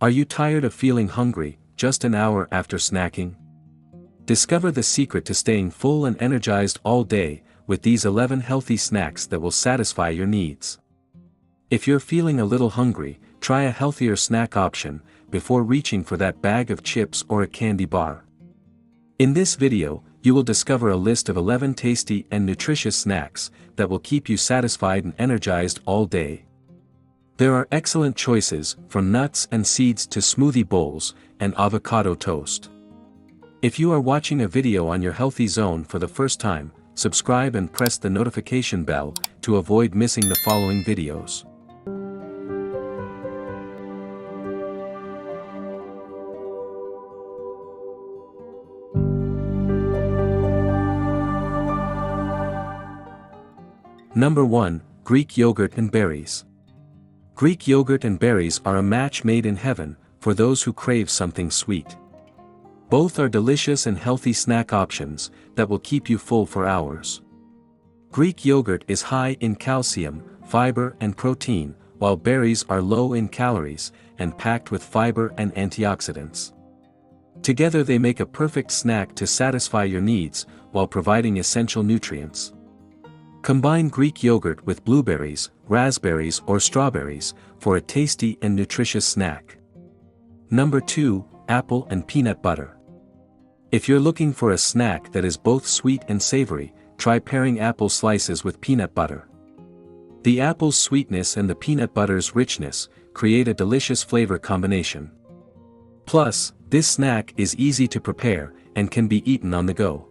Are you tired of feeling hungry just an hour after snacking? Discover the secret to staying full and energized all day with these 11 healthy snacks that will satisfy your needs. If you're feeling a little hungry, try a healthier snack option before reaching for that bag of chips or a candy bar. In this video, you will discover a list of 11 tasty and nutritious snacks that will keep you satisfied and energized all day. There are excellent choices from nuts and seeds to smoothie bowls and avocado toast. If you are watching a video on your healthy zone for the first time, subscribe and press the notification bell to avoid missing the following videos. Number 1, Greek yogurt and berries. Greek yogurt and berries are a match made in heaven for those who crave something sweet. Both are delicious and healthy snack options that will keep you full for hours. Greek yogurt is high in calcium, fiber and protein, while berries are low in calories and packed with fiber and antioxidants. Together they make a perfect snack to satisfy your needs while providing essential nutrients. Combine Greek yogurt with blueberries, raspberries or strawberries for a tasty and nutritious snack. Number 2, apple and peanut butter. If you're looking for a snack that is both sweet and savory, try pairing apple slices with peanut butter. The apple's sweetness and the peanut butter's richness create a delicious flavor combination. Plus, this snack is easy to prepare and can be eaten on the go.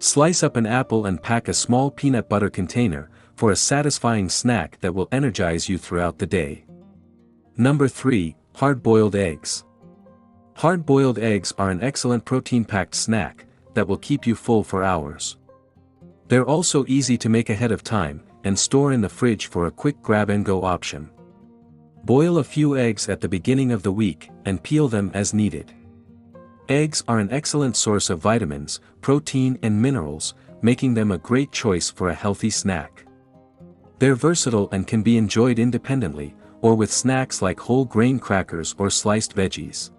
Slice up an apple and pack a small peanut butter container for a satisfying snack that will energize you throughout the day. Number 3, hard-boiled eggs. Hard-boiled eggs are an excellent protein-packed snack that will keep you full for hours. They're also easy to make ahead of time and store in the fridge for a quick grab-and-go option. Boil a few eggs at the beginning of the week and peel them as needed. Eggs are an excellent source of vitamins, protein and minerals, making them a great choice for a healthy snack. They're versatile and can be enjoyed independently, or with snacks like whole grain crackers or sliced veggies.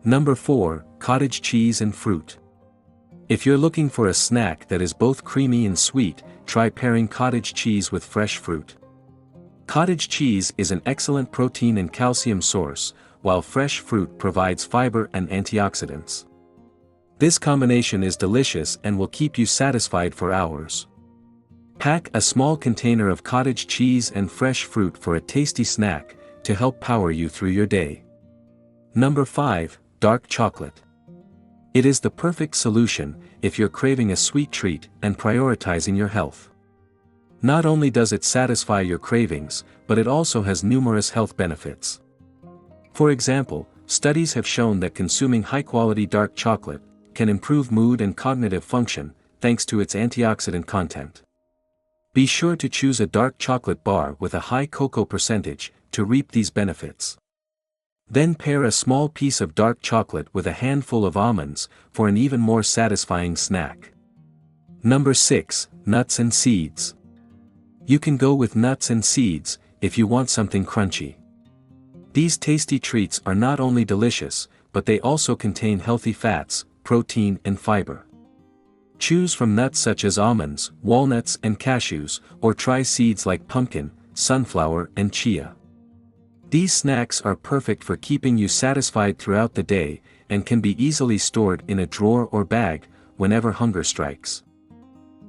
Number 4, cottage cheese and fruit. If you're looking for a snack that is both creamy and sweet, try pairing cottage cheese with fresh fruit. Cottage cheese is an excellent protein and calcium source, while fresh fruit provides fiber and antioxidants. This combination is delicious and will keep you satisfied for hours. Pack a small container of cottage cheese and fresh fruit for a tasty snack to help power you through your day. Number 5, dark chocolate. It is the perfect solution if you're craving a sweet treat and prioritizing your health. Not only does it satisfy your cravings, but it also has numerous health benefits. For example, studies have shown that consuming high-quality dark chocolate can improve mood and cognitive function thanks to its antioxidant content. Be sure to choose a dark chocolate bar with a high cocoa percentage to reap these benefits. Then pair a small piece of dark chocolate with a handful of almonds for an even more satisfying snack. Number 6, nuts and seeds. You can go with nuts and seeds if you want something crunchy. These tasty treats are not only delicious, but they also contain healthy fats, protein and fiber. Choose from nuts such as almonds, walnuts and cashews, or try seeds like pumpkin, sunflower and chia. These snacks are perfect for keeping you satisfied throughout the day and can be easily stored in a drawer or bag whenever hunger strikes.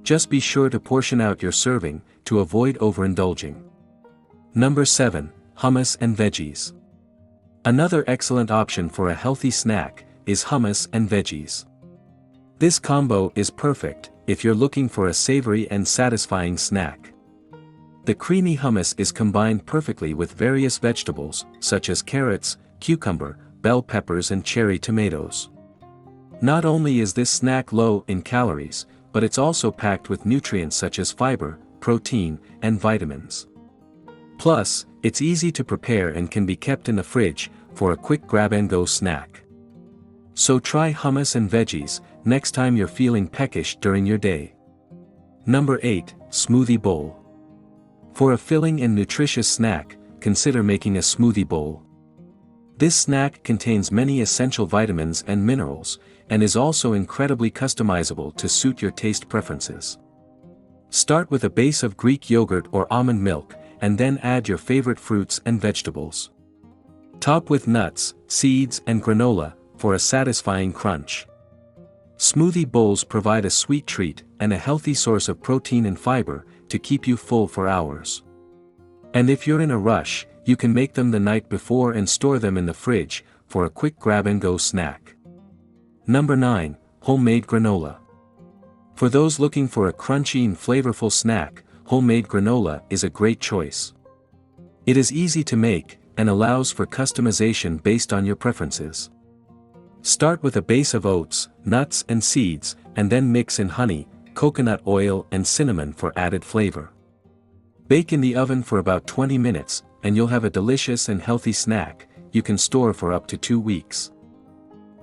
Just be sure to portion out your serving to avoid overindulging. Number 7, hummus and veggies. Another excellent option for a healthy snack is hummus and veggies. This combo is perfect if you're looking for a savory and satisfying snack. The creamy hummus is combined perfectly with various vegetables such as carrots, cucumber, bell peppers and cherry tomatoes. Not only is this snack low in calories, but it's also packed with nutrients such as fiber, protein, and vitamins. Plus, it's easy to prepare and can be kept in the fridge for a quick grab-and-go snack. So try hummus and veggies next time you're feeling peckish during your day. Number 8, Smoothie Bowl. For a filling and nutritious snack, consider making a smoothie bowl. This snack contains many essential vitamins and minerals, and is also incredibly customizable to suit your taste preferences. Start with a base of Greek yogurt or almond milk, and then add your favorite fruits and vegetables. Top with nuts, seeds and granola, for a satisfying crunch. Smoothie bowls provide a sweet treat and a healthy source of protein and fiber to keep you full for hours. And if you're in a rush, you can make them the night before and store them in the fridge for a quick grab-and-go snack. Number 9. Homemade Granola. For those looking for a crunchy and flavorful snack, homemade granola is a great choice. It is easy to make, and allows for customization based on your preferences. Start with a base of oats, nuts and seeds, and then mix in honey, coconut oil and cinnamon for added flavor. Bake in the oven for about 20 minutes, and you'll have a delicious and healthy snack you can store for up to 2 weeks.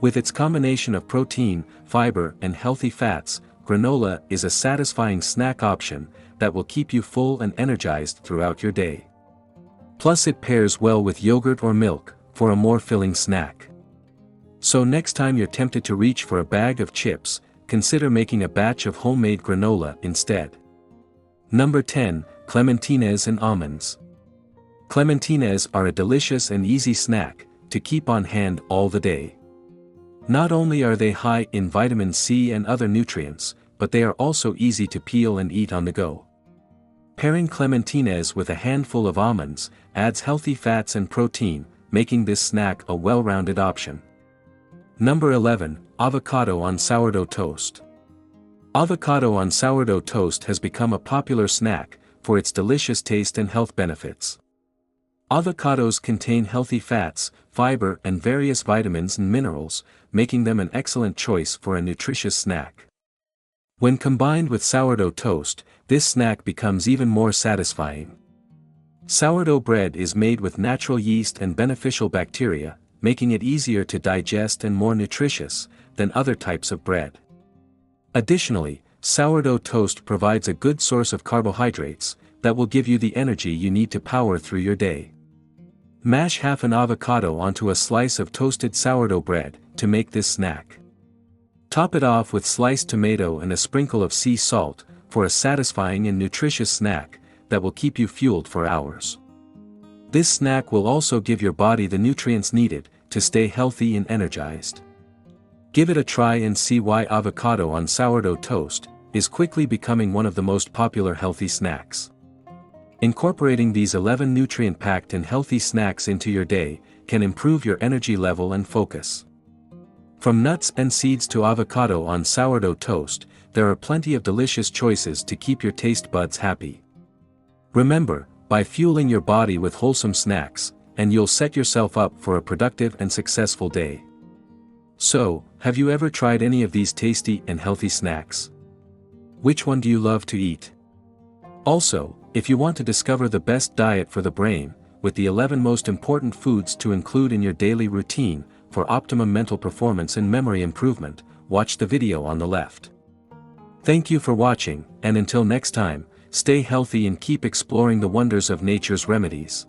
With its combination of protein, fiber and healthy fats, granola is a satisfying snack option that will keep you full and energized throughout your day. Plus it pairs well with yogurt or milk for a more filling snack. So next time you're tempted to reach for a bag of chips, consider making a batch of homemade granola instead. Number 10. Clementines and Almonds. Clementines are a delicious and easy snack to keep on hand all the day. Not only are they high in vitamin C and other nutrients, but they are also easy to peel and eat on the go. Pairing clementines with a handful of almonds adds healthy fats and protein, making this snack a well-rounded option. Number 11. Avocado on sourdough toast. Avocado on sourdough toast has become a popular snack for its delicious taste and health benefits. Avocados contain healthy fats, fiber and various vitamins and minerals, making them an excellent choice for a nutritious snack. When combined with sourdough toast, this snack becomes even more satisfying. Sourdough bread is made with natural yeast and beneficial bacteria, making it easier to digest and more nutritious than other types of bread. Additionally, sourdough toast provides a good source of carbohydrates that will give you the energy you need to power through your day. Mash half an avocado onto a slice of toasted sourdough bread to make this snack. Top it off with sliced tomato and a sprinkle of sea salt for a satisfying and nutritious snack that will keep you fueled for hours. This snack will also give your body the nutrients needed to stay healthy and energized. Give it a try and see why avocado on sourdough toast is quickly becoming one of the most popular healthy snacks. Incorporating these 11 nutrient-packed and healthy snacks into your day can improve your energy level and focus. From nuts and seeds to avocado on sourdough toast, there are plenty of delicious choices to keep your taste buds happy. Remember, by fueling your body with wholesome snacks, and you'll set yourself up for a productive and successful day. So, have you ever tried any of these tasty and healthy snacks? Which one do you love to eat? Also, if you want to discover the best diet for the brain, with the 11 most important foods to include in your daily routine for optimum mental performance and memory improvement, watch the video on the left. Thank you for watching, and until next time, stay healthy and keep exploring the wonders of nature's remedies.